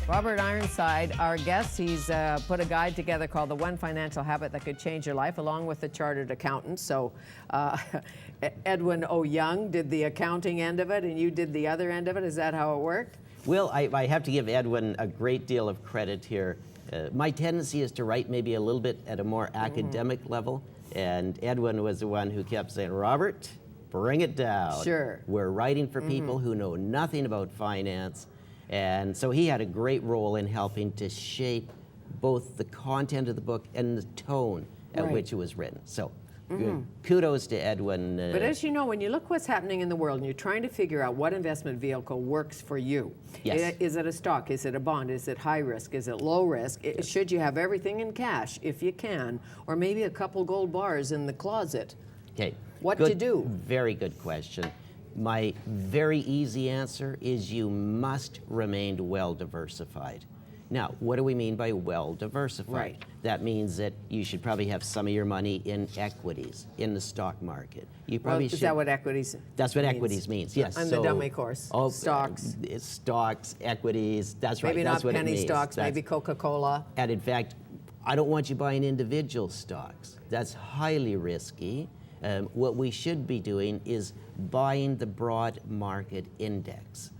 Robert Ironside, our guest, he's put a guide together called The One Financial Habit That Could Change Your Life, along with the chartered accountant. So Edwin O. Young did the accounting end of it, and you did the other end of it. Is that how it worked? Well, I have to give Edwin a great deal of credit here. My tendency is to write maybe a little bit at a more academic level, and Edwin was the one who kept saying, Robert, bring it down. Sure. We're writing for people who know nothing about finance. And so he had a great role in helping to shape both the content of the book and the tone at which it was written. So kudos to Edwin. But as you know, when you look what's happening in the world and you're trying to figure out what investment vehicle works for you, is it a stock, is it a bond, is it high risk, is it low risk, should you have everything in cash if you can, or maybe a couple gold bars in the closet? Okay. What to do? Very good question. My very easy answer is you must remain well diversified. Now, what do we mean by well diversified? Right. That means that you should probably have some of your money in equities, in the stock market. You probably Is that what equities That's what means? equities means, yes. I'm the dummy course. Stocks. Stocks, equities, that's right. Maybe That's not what it penny means. stocks, maybe Coca-Cola. And in fact, I don't want you buying individual stocks. That's highly risky. What we should be doing is buying the broad market index.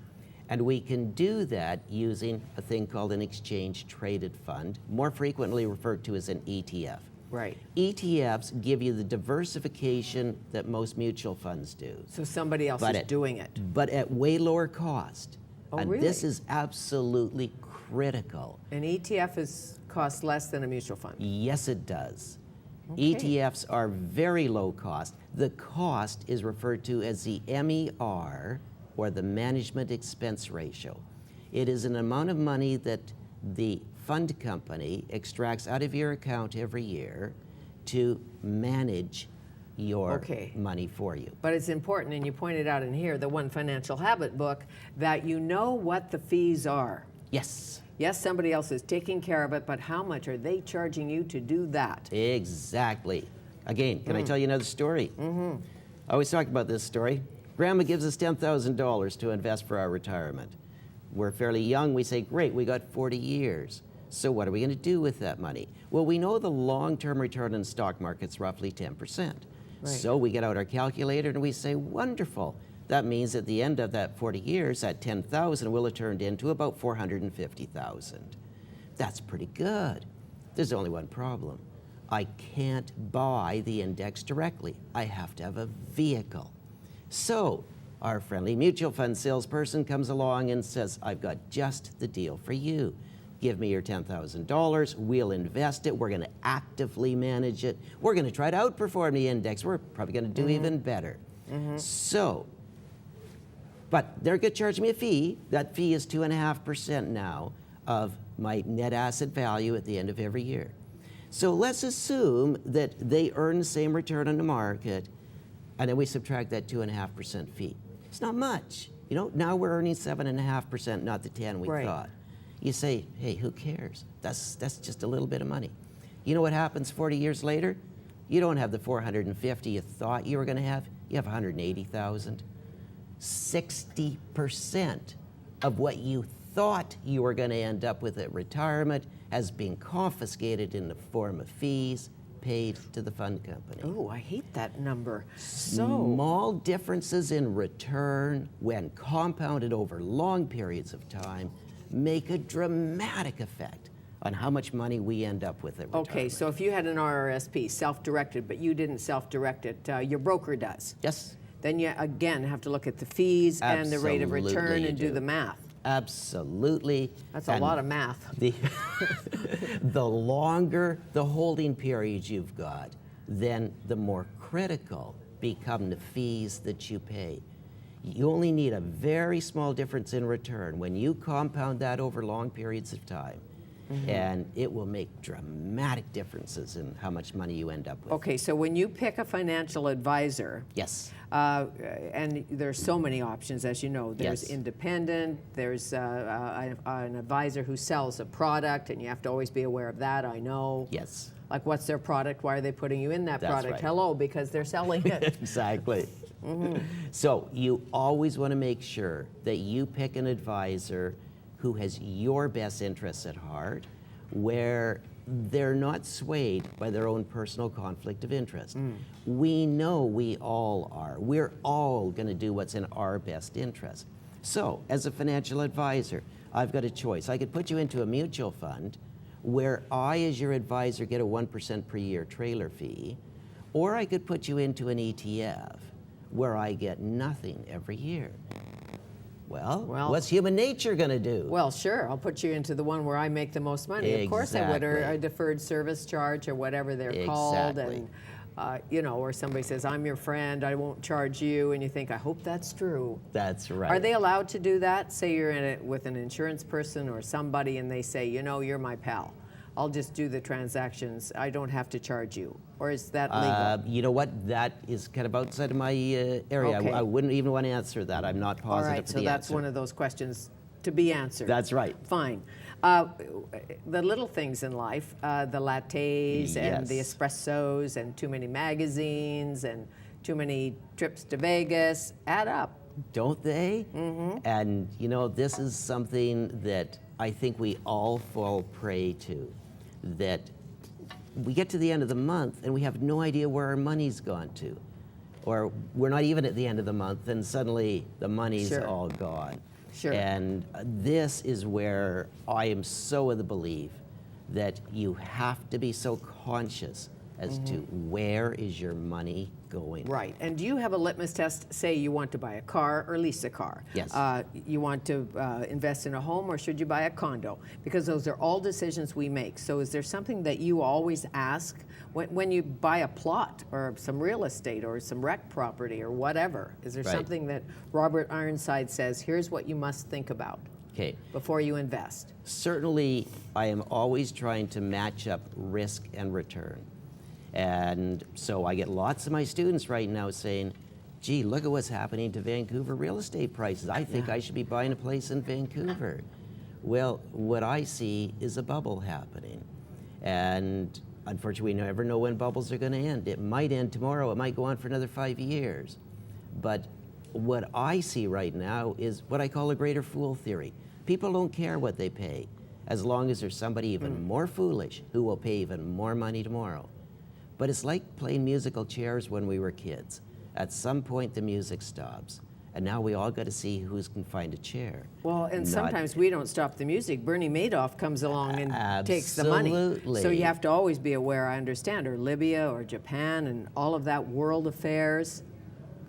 And we can do that using a thing called an exchange traded fund, more frequently referred to as an ETF. Right. ETFs give you the diversification that most mutual funds do. So somebody else is doing it. But at way lower cost. Oh, and really? this is absolutely critical. An ETF costs less than a mutual fund? Yes, it does. Okay. ETFs are very low cost. The cost is referred to as the MER, or the management expense ratio. It is an amount of money that the fund company extracts out of your account every year to manage your money for you. But it's important, and you pointed out in here, the One Financial Habit book, that you know what the fees are. Yes. Yes, somebody else is taking care of it, but how much are they charging you to do that? Exactly. Again, can I tell you another story? I always talk about this story. Grandma gives us $10,000 to invest for our retirement. We're fairly young. We say, great, we got 40 years. So what are we going to do with that money? Well, we know the long-term return in the stock market's roughly 10%. Right. So we get out our calculator and we say, wonderful. That means at the end of that 40 years, that 10,000 will have turned into about 450,000. That's pretty good. There's only one problem. I can't buy the index directly. I have to have a vehicle. So our friendly mutual fund salesperson comes along and says, I've got just the deal for you. Give me your $10,000. We'll invest it. We're going to actively manage it. We're going to try to outperform the index. We're probably going to do even better. So, but they're going to charge me a fee. That fee is 2.5% now of my net asset value at the end of every year. So let's assume that they earn the same return on the market, and then we subtract that 2.5% fee. It's not much. You know, now we're earning 7.5%, not the 10 we thought. You say, hey, who cares? That's just a little bit of money. You know what happens 40 years later? You don't have the 450 you thought you were going to have. You have 180,000. 60% of what you thought you were going to end up with at retirement has been confiscated in the form of fees paid to the fund company. Oh, I hate that number. Small differences in return, when compounded over long periods of time, make a dramatic effect on how much money we end up with at retirement. Okay, so if you had an RRSP, self-directed, but you didn't self-direct it, your broker does. Yes. Then you, again, have to look at the fees and the rate of return and do the math. Absolutely. That's a lot of math. The longer the holding period you've got, then the more critical become the fees that you pay. You only need a very small difference in return when you compound that over long periods of time. And it will make dramatic differences in how much money you end up with. Okay, so when you pick a financial advisor, yes, and there's so many options, as you know. There's independent, there's an advisor who sells a product, and you have to always be aware of that, I know. Yes. Like, what's their product? Why are they putting you in that product? Right. Hello, because they're selling it. Exactly. So you always want to make sure that you pick an advisor who has your best interests at heart, where they're not swayed by their own personal conflict of interest. We know we all are. We're all going to do what's in our best interest. So, as a financial advisor, I've got a choice. I could put you into a mutual fund where I, as your advisor, get a 1% per year trailer fee, or I could put you into an ETF where I get nothing every year. Well, what's human nature going to do? Well, sure. I'll put you into the one where I make the most money. Exactly. Of course I would, or a deferred service charge or whatever they're called. And, or somebody says, I'm your friend, I won't charge you. And you think, I hope that's true. That's right. Are they allowed to do that? Say you're in it with an insurance person or somebody and they say, you're my pal. I'll just do the transactions. I don't have to charge you. Or is that legal? You know what? That is kind of outside of my area. Okay. I wouldn't even want to answer that. I'm not positive All right, for so the that's answer. one of those questions to be answered. That's right. Fine. The little things in life, the lattes and the espressos and too many magazines and too many trips to Vegas add up. Don't they? Mm-hmm. And this is something that I think we all fall prey to, that we get to the end of the month and we have no idea where our money's gone to. Or we're not even at the end of the month and suddenly the money's all gone. Sure. And this is where I am so of the belief that you have to be so conscious as to where is your money going. Right. And do you have a litmus test? Say you want to buy a car or lease a car. Yes. You want to invest in a home or should you buy a condo? Because those are all decisions we make. So is there something that you always ask when you buy a plot or some real estate or some rec property or whatever? Is there something that Robert Ironside says, here's what you must think about before you invest? Certainly, I am always trying to match up risk and return. And so I get lots of my students right now saying, gee, look at what's happening to Vancouver real estate prices. I think I should be buying a place in Vancouver. Well, what I see is a bubble happening. And unfortunately, we never know when bubbles are going to end. It might end tomorrow. It might go on for another 5 years. But what I see right now is what I call a greater fool theory. People don't care what they pay as long as there's somebody even more foolish who will pay even more money tomorrow. But it's like playing musical chairs when we were kids. At some point, the music stops. And now we all got to see who can find a chair. Well, and sometimes we don't stop the music. Bernie Madoff comes along and takes the money. So you have to always be aware, I understand, or Libya or Japan and all of that world affairs.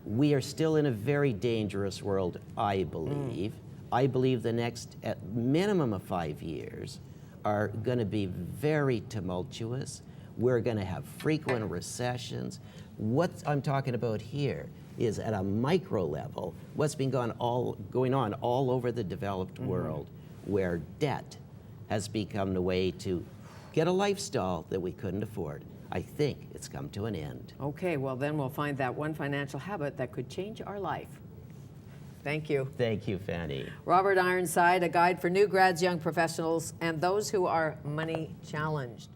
We are still in a very dangerous world, I believe. I believe the next at minimum of 5 years are going to be very tumultuous. We're going to have frequent recessions. What I'm talking about here is at a micro level, what's been going on all over the developed world, where debt has become the way to get a lifestyle that we couldn't afford. I think it's come to an end. Okay, well then we'll find that one financial habit that could change our life. Thank you. Thank you, Fanny. Robert Ironside, a guide for new grads, young professionals, and those who are money challenged.